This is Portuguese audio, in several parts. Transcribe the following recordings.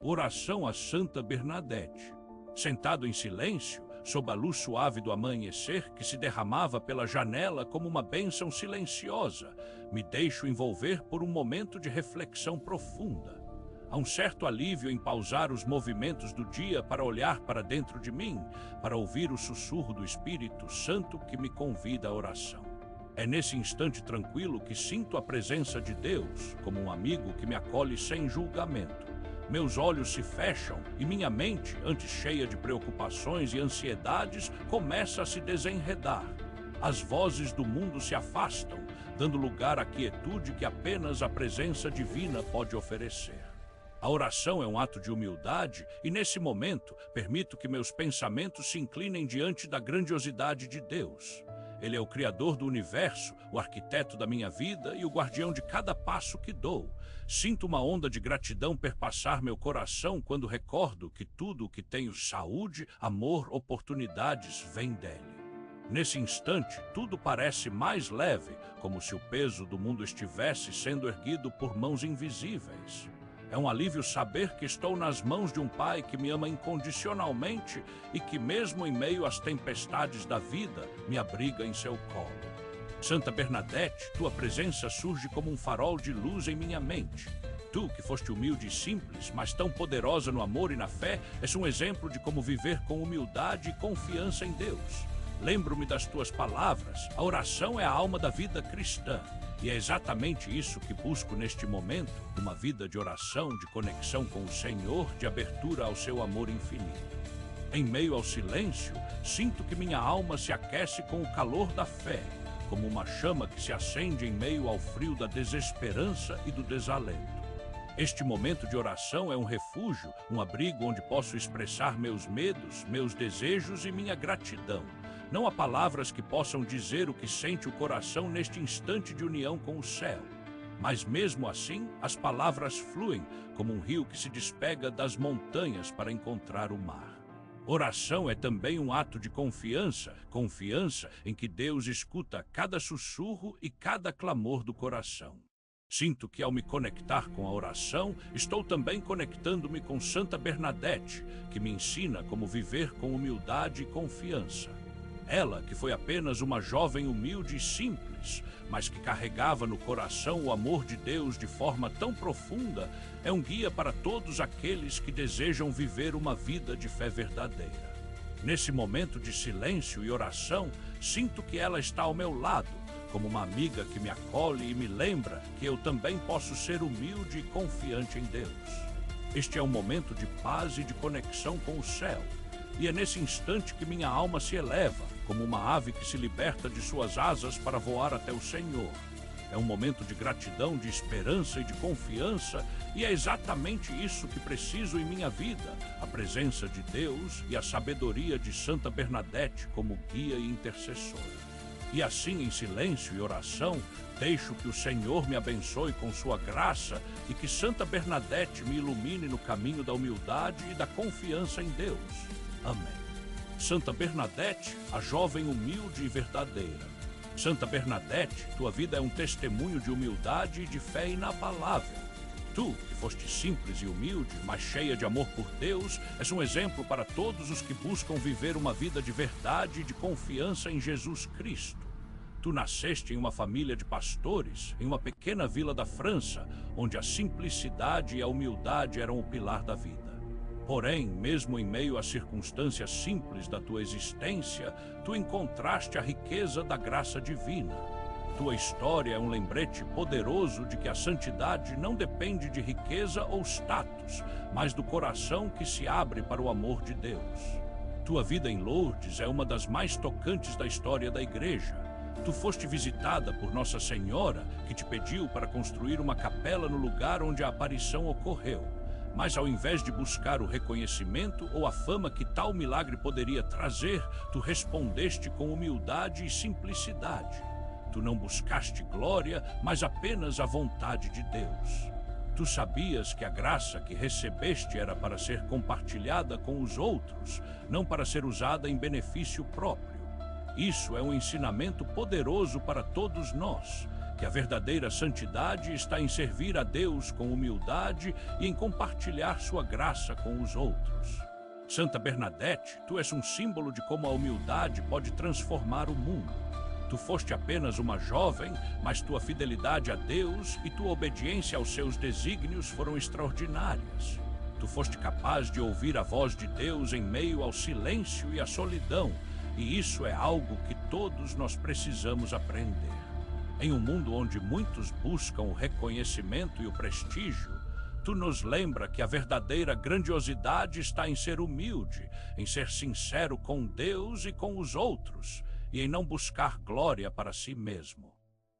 Oração a Santa Bernadette. Sentado em silêncio, sob a luz suave do amanhecer que se derramava pela janela como uma bênção silenciosa, me deixo envolver por um momento de reflexão profunda. Há um certo alívio em pausar os movimentos do dia para olhar para dentro de mim, para ouvir o sussurro do Espírito Santo que me convida à oração. É nesse instante tranquilo que sinto a presença de Deus, como um amigo que me acolhe sem julgamento. Meus olhos se fecham e minha mente, antes cheia de preocupações e ansiedades, começa a se desenredar. As vozes do mundo se afastam, dando lugar à quietude que apenas a presença divina pode oferecer. A oração é um ato de humildade e, nesse momento, permito que meus pensamentos se inclinem diante da grandiosidade de Deus. Ele é o Criador do universo, o arquiteto da minha vida e o guardião de cada passo que dou. Sinto uma onda de gratidão perpassar meu coração quando recordo que tudo o que tenho, saúde, amor, oportunidades, vem dele. Nesse instante, tudo parece mais leve, como se o peso do mundo estivesse sendo erguido por mãos invisíveis. É um alívio saber que estou nas mãos de um Pai que me ama incondicionalmente e que, mesmo em meio às tempestades da vida, me abriga em seu colo. Santa Bernadette, tua presença surge como um farol de luz em minha mente. Tu, que foste humilde e simples, mas tão poderosa no amor e na fé, és um exemplo de como viver com humildade e confiança em Deus. Lembro-me das tuas palavras, a oração é a alma da vida cristã. E é exatamente isso que busco neste momento, uma vida de oração, de conexão com o Senhor, de abertura ao seu amor infinito. Em meio ao silêncio, sinto que minha alma se aquece com o calor da fé, como uma chama que se acende em meio ao frio da desesperança e do desalento. Este momento de oração é um refúgio, um abrigo onde posso expressar meus medos, meus desejos e minha gratidão. Não há palavras que possam dizer o que sente o coração neste instante de união com o céu. Mas mesmo assim, as palavras fluem como um rio que se despega das montanhas para encontrar o mar. Oração é também um ato de confiança, confiança em que Deus escuta cada sussurro e cada clamor do coração. Sinto que ao me conectar com a oração, estou também conectando-me com Santa Bernadette, que me ensina como viver com humildade e confiança. Ela, que foi apenas uma jovem humilde e simples, mas que carregava no coração o amor de Deus de forma tão profunda, é um guia para todos aqueles que desejam viver uma vida de fé verdadeira. Nesse momento de silêncio e oração, sinto que ela está ao meu lado, como uma amiga que me acolhe e me lembra que eu também posso ser humilde e confiante em Deus. Este é um momento de paz e de conexão com o céu. E é nesse instante que minha alma se eleva, como uma ave que se liberta de suas asas para voar até o Senhor. É um momento de gratidão, de esperança e de confiança, e é exatamente isso que preciso em minha vida, a presença de Deus e a sabedoria de Santa Bernadette como guia e intercessora. E assim, em silêncio e oração, deixo que o Senhor me abençoe com sua graça e que Santa Bernadette me ilumine no caminho da humildade e da confiança em Deus. Amém. Santa Bernadette, a jovem humilde e verdadeira. Santa Bernadette, tua vida é um testemunho de humildade e de fé inabalável. Tu, que foste simples e humilde, mas cheia de amor por Deus, és um exemplo para todos os que buscam viver uma vida de verdade e de confiança em Jesus Cristo. Tu nasceste em uma família de pastores, em uma pequena vila da França, onde a simplicidade e a humildade eram o pilar da vida. Porém, mesmo em meio às circunstâncias simples da tua existência, tu encontraste a riqueza da graça divina. Tua história é um lembrete poderoso de que a santidade não depende de riqueza ou status, mas do coração que se abre para o amor de Deus. Tua vida em Lourdes é uma das mais tocantes da história da Igreja. Tu foste visitada por Nossa Senhora, que te pediu para construir uma capela no lugar onde a aparição ocorreu. Mas ao invés de buscar o reconhecimento ou a fama que tal milagre poderia trazer, tu respondeste com humildade e simplicidade. Tu não buscaste glória, mas apenas a vontade de Deus. Tu sabias que a graça que recebeste era para ser compartilhada com os outros, não para ser usada em benefício próprio. Isso é um ensinamento poderoso para todos nós, que a verdadeira santidade está em servir a Deus com humildade e em compartilhar sua graça com os outros. Santa Bernadette, tu és um símbolo de como a humildade pode transformar o mundo. Tu foste apenas uma jovem, mas tua fidelidade a Deus e tua obediência aos seus desígnios foram extraordinárias. Tu foste capaz de ouvir a voz de Deus em meio ao silêncio e à solidão, e isso é algo que todos nós precisamos aprender. Em um mundo onde muitos buscam o reconhecimento e o prestígio, tu nos lembra que a verdadeira grandiosidade está em ser humilde, em ser sincero com Deus e com os outros, e em não buscar glória para si mesmo.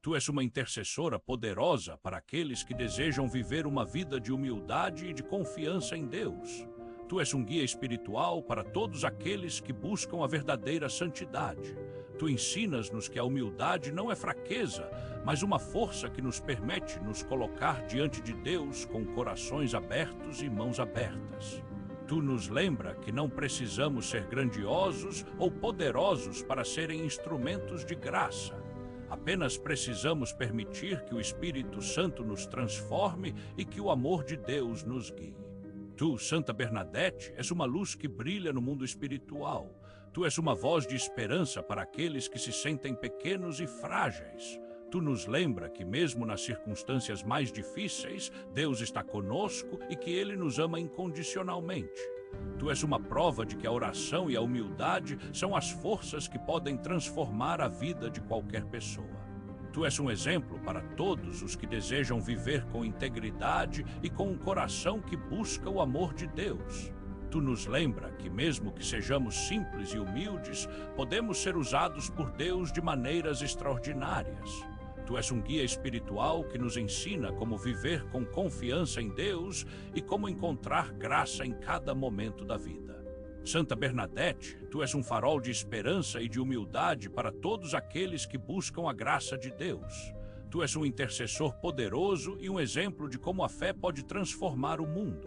Tu és uma intercessora poderosa para aqueles que desejam viver uma vida de humildade e de confiança em Deus. Tu és um guia espiritual para todos aqueles que buscam a verdadeira santidade. Tu ensinas-nos que a humildade não é fraqueza, mas uma força que nos permite nos colocar diante de Deus com corações abertos e mãos abertas. Tu nos lembra que não precisamos ser grandiosos ou poderosos para serem instrumentos de graça. Apenas precisamos permitir que o Espírito Santo nos transforme e que o amor de Deus nos guie. Tu, Santa Bernadette, és uma luz que brilha no mundo espiritual. Tu és uma voz de esperança para aqueles que se sentem pequenos e frágeis. Tu nos lembra que mesmo nas circunstâncias mais difíceis, Deus está conosco e que Ele nos ama incondicionalmente. Tu és uma prova de que a oração e a humildade são as forças que podem transformar a vida de qualquer pessoa. Tu és um exemplo para todos os que desejam viver com integridade e com um coração que busca o amor de Deus. Tu nos lembra que mesmo que sejamos simples e humildes, podemos ser usados por Deus de maneiras extraordinárias. Tu és um guia espiritual que nos ensina como viver com confiança em Deus e como encontrar graça em cada momento da vida. Santa Bernadette, tu és um farol de esperança e de humildade para todos aqueles que buscam a graça de Deus. Tu és um intercessor poderoso e um exemplo de como a fé pode transformar o mundo.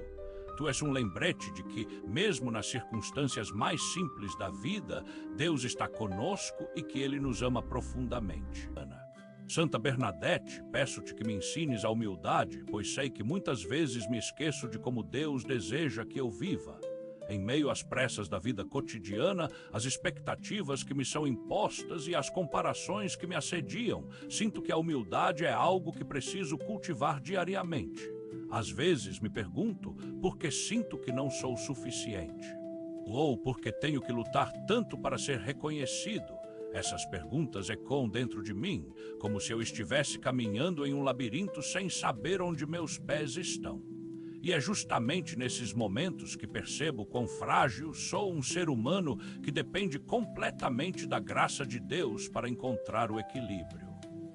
Tu és um lembrete de que, mesmo nas circunstâncias mais simples da vida, Deus está conosco e que Ele nos ama profundamente. Santa Bernadette, peço-te que me ensines a humildade, pois sei que muitas vezes me esqueço de como Deus deseja que eu viva. Em meio às pressas da vida cotidiana, às expectativas que me são impostas e às comparações que me assediam, sinto que a humildade é algo que preciso cultivar diariamente. Às vezes me pergunto por que sinto que não sou suficiente. Ou porque tenho que lutar tanto para ser reconhecido. Essas perguntas ecoam dentro de mim, como se eu estivesse caminhando em um labirinto sem saber onde meus pés estão. E é justamente nesses momentos que percebo quão frágil sou um ser humano que depende completamente da graça de Deus para encontrar o equilíbrio.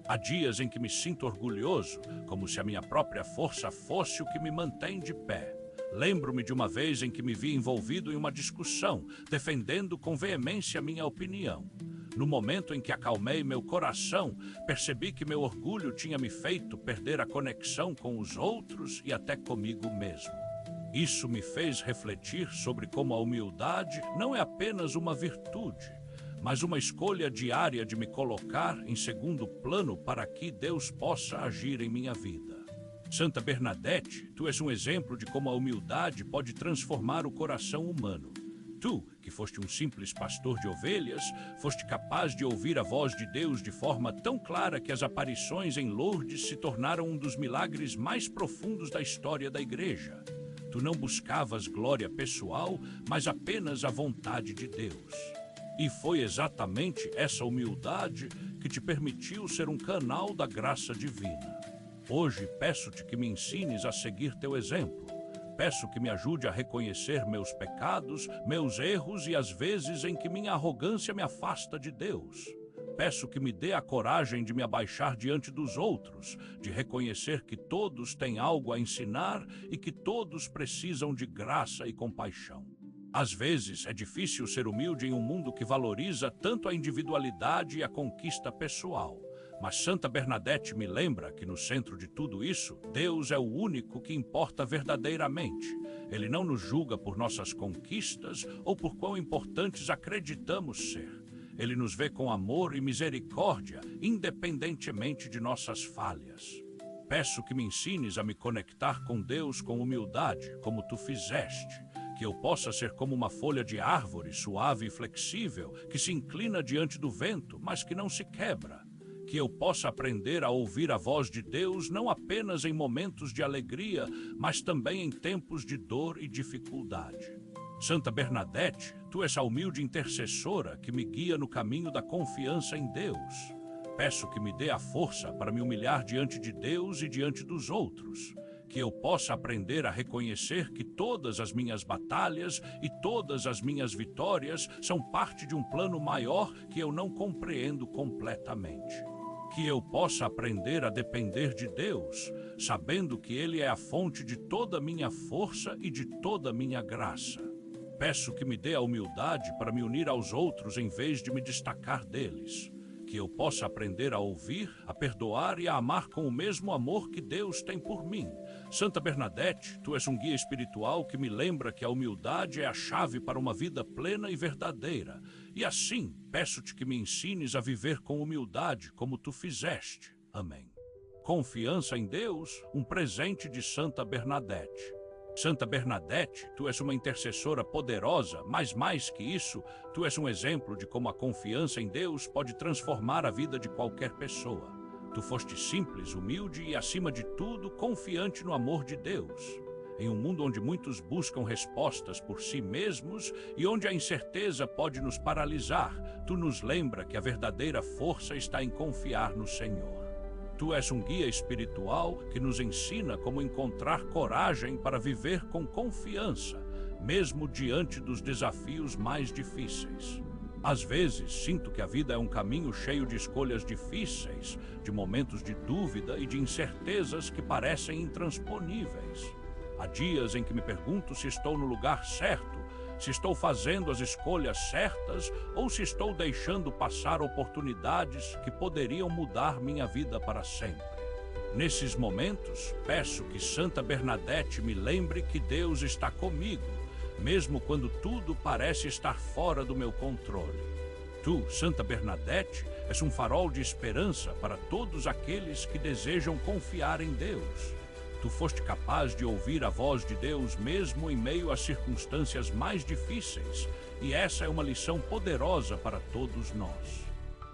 Há dias em que me sinto orgulhoso, como se a minha própria força fosse o que me mantém de pé. Lembro-me de uma vez em que me vi envolvido em uma discussão, defendendo com veemência minha opinião. No momento em que acalmei meu coração, percebi que meu orgulho tinha me feito perder a conexão com os outros e até comigo mesmo. Isso me fez refletir sobre como a humildade não é apenas uma virtude, mas uma escolha diária de me colocar em segundo plano para que Deus possa agir em minha vida. Santa Bernadette, tu és um exemplo de como a humildade pode transformar o coração humano. Tu, que foste um simples pastor de ovelhas, foste capaz de ouvir a voz de Deus de forma tão clara que as aparições em Lourdes se tornaram um dos milagres mais profundos da história da Igreja. Tu não buscavas glória pessoal, mas apenas a vontade de Deus. E foi exatamente essa humildade que te permitiu ser um canal da graça divina. Hoje peço-te que me ensines a seguir teu exemplo. Peço que me ajude a reconhecer meus pecados, meus erros e as vezes em que minha arrogância me afasta de Deus. Peço que me dê a coragem de me abaixar diante dos outros, de reconhecer que todos têm algo a ensinar e que todos precisam de graça e compaixão. Às vezes é difícil ser humilde em um mundo que valoriza tanto a individualidade e a conquista pessoal. Mas Santa Bernadette me lembra que no centro de tudo isso, Deus é o único que importa verdadeiramente. Ele não nos julga por nossas conquistas ou por quão importantes acreditamos ser. Ele nos vê com amor e misericórdia, independentemente de nossas falhas. Peço que me ensines a me conectar com Deus com humildade, como tu fizeste, que eu possa ser como uma folha de árvore suave e flexível, que se inclina diante do vento, mas que não se quebra. Que eu possa aprender a ouvir a voz de Deus não apenas em momentos de alegria, mas também em tempos de dor e dificuldade. Santa Bernadette, tu és a humilde intercessora que me guia no caminho da confiança em Deus. Peço que me dê a força para me humilhar diante de Deus e diante dos outros. Que eu possa aprender a reconhecer que todas as minhas batalhas e todas as minhas vitórias são parte de um plano maior que eu não compreendo completamente. Que eu possa aprender a depender de Deus, sabendo que Ele é a fonte de toda a minha força e de toda a minha graça. Peço que me dê a humildade para me unir aos outros em vez de me destacar deles. Que eu possa aprender a ouvir, a perdoar e a amar com o mesmo amor que Deus tem por mim. Santa Bernadette, tu és um guia espiritual que me lembra que a humildade é a chave para uma vida plena e verdadeira. E assim, peço-te que me ensines a viver com humildade, como tu fizeste. Amém. Confiança em Deus, um presente de Santa Bernadette. Santa Bernadette, tu és uma intercessora poderosa, mas mais que isso, tu és um exemplo de como a confiança em Deus pode transformar a vida de qualquer pessoa. Tu foste simples, humilde e, acima de tudo, confiante no amor de Deus. Em um mundo onde muitos buscam respostas por si mesmos e onde a incerteza pode nos paralisar, tu nos lembra que a verdadeira força está em confiar no Senhor. Tu és um guia espiritual que nos ensina como encontrar coragem para viver com confiança, mesmo diante dos desafios mais difíceis. Às vezes, sinto que a vida é um caminho cheio de escolhas difíceis, de momentos de dúvida e de incertezas que parecem intransponíveis. Há dias em que me pergunto se estou no lugar certo, se estou fazendo as escolhas certas ou se estou deixando passar oportunidades que poderiam mudar minha vida para sempre. Nesses momentos, peço que Santa Bernadette me lembre que Deus está comigo, mesmo quando tudo parece estar fora do meu controle. Tu, Santa Bernadette, és um farol de esperança para todos aqueles que desejam confiar em Deus. Tu foste capaz de ouvir a voz de Deus mesmo em meio às circunstâncias mais difíceis, e essa é uma lição poderosa para todos nós.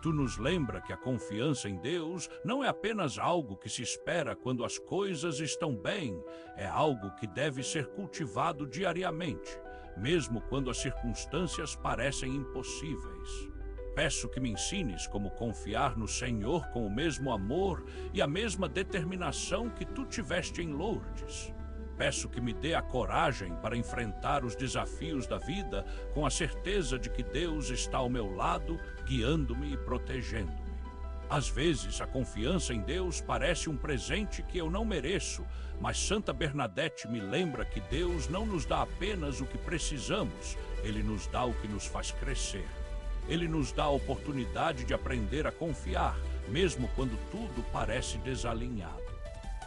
Tu nos lembra que a confiança em Deus não é apenas algo que se espera quando as coisas estão bem, é algo que deve ser cultivado diariamente, mesmo quando as circunstâncias parecem impossíveis. Peço que me ensines como confiar no Senhor com o mesmo amor e a mesma determinação que tu tiveste em Lourdes. Peço que me dê a coragem para enfrentar os desafios da vida com a certeza de que Deus está ao meu lado, guiando-me e protegendo-me. Às vezes, a confiança em Deus parece um presente que eu não mereço, mas Santa Bernadette me lembra que Deus não nos dá apenas o que precisamos, Ele nos dá o que nos faz crescer. Ele nos dá a oportunidade de aprender a confiar, mesmo quando tudo parece desalinhado.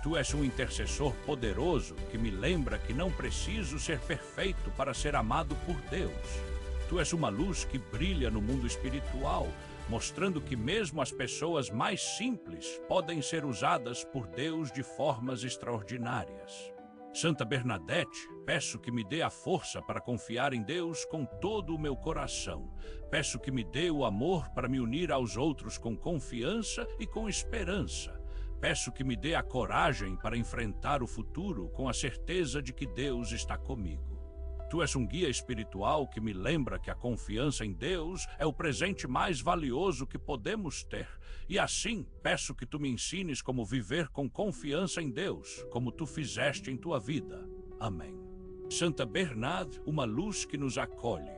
Tu és um intercessor poderoso que me lembra que não preciso ser perfeito para ser amado por Deus. Tu és uma luz que brilha no mundo espiritual, mostrando que mesmo as pessoas mais simples podem ser usadas por Deus de formas extraordinárias. Santa Bernadette, peço que me dê a força para confiar em Deus com todo o meu coração. Peço que me dê o amor para me unir aos outros com confiança e com esperança. Peço que me dê a coragem para enfrentar o futuro com a certeza de que Deus está comigo. Tu és um guia espiritual que me lembra que a confiança em Deus é o presente mais valioso que podemos ter. E assim, peço que tu me ensines como viver com confiança em Deus, como tu fizeste em tua vida. Amém. Santa Bernadette, uma luz que nos acolhe.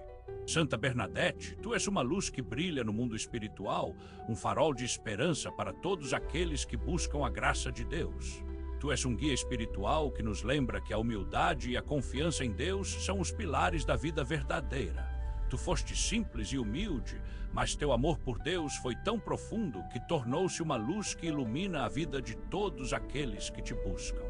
Santa Bernadette, tu és uma luz que brilha no mundo espiritual, um farol de esperança para todos aqueles que buscam a graça de Deus. Tu és um guia espiritual que nos lembra que a humildade e a confiança em Deus são os pilares da vida verdadeira. Tu foste simples e humilde, mas teu amor por Deus foi tão profundo que tornou-se uma luz que ilumina a vida de todos aqueles que te buscam.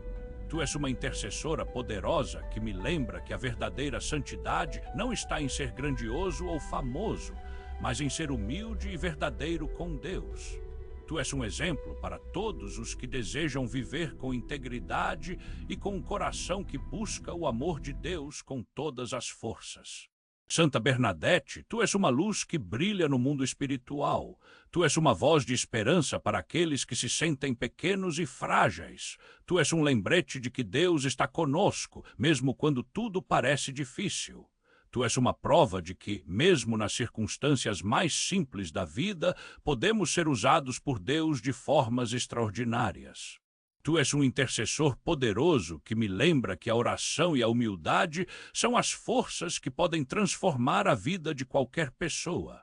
Tu és uma intercessora poderosa que me lembra que a verdadeira santidade não está em ser grandioso ou famoso, mas em ser humilde e verdadeiro com Deus. Tu és um exemplo para todos os que desejam viver com integridade e com um coração que busca o amor de Deus com todas as forças. Santa Bernadette, tu és uma luz que brilha no mundo espiritual. Tu és uma voz de esperança para aqueles que se sentem pequenos e frágeis. Tu és um lembrete de que Deus está conosco, mesmo quando tudo parece difícil. Tu és uma prova de que, mesmo nas circunstâncias mais simples da vida, podemos ser usados por Deus de formas extraordinárias. Tu és um intercessor poderoso que me lembra que a oração e a humildade são as forças que podem transformar a vida de qualquer pessoa.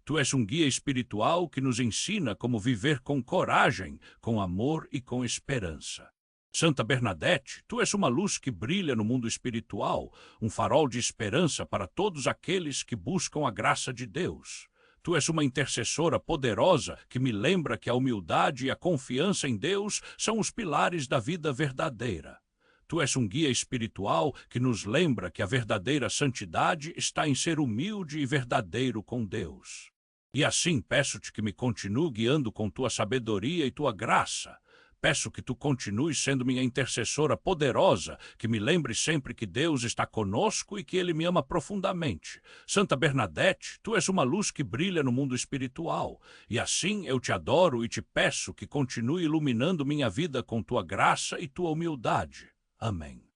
Tu és um guia espiritual que nos ensina como viver com coragem, com amor e com esperança. Santa Bernadette, tu és uma luz que brilha no mundo espiritual, um farol de esperança para todos aqueles que buscam a graça de Deus. Tu és uma intercessora poderosa que me lembra que a humildade e a confiança em Deus são os pilares da vida verdadeira. Tu és um guia espiritual que nos lembra que a verdadeira santidade está em ser humilde e verdadeiro com Deus. E assim peço-te que me continue guiando com tua sabedoria e tua graça. Peço que tu continues sendo minha intercessora poderosa, que me lembre sempre que Deus está conosco e que Ele me ama profundamente. Santa Bernadette, tu és uma luz que brilha no mundo espiritual, e assim eu te adoro e te peço que continue iluminando minha vida com tua graça e tua humildade. Amém.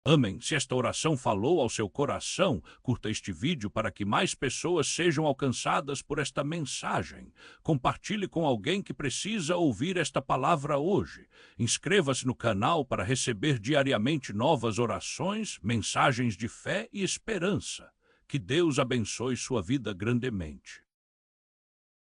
Amém. Se esta oração falou ao seu coração, curta este vídeo para que mais pessoas sejam alcançadas por esta mensagem. Compartilhe com alguém que precisa ouvir esta palavra hoje. Inscreva-se no canal para receber diariamente novas orações, mensagens de fé e esperança. Que Deus abençoe sua vida grandemente.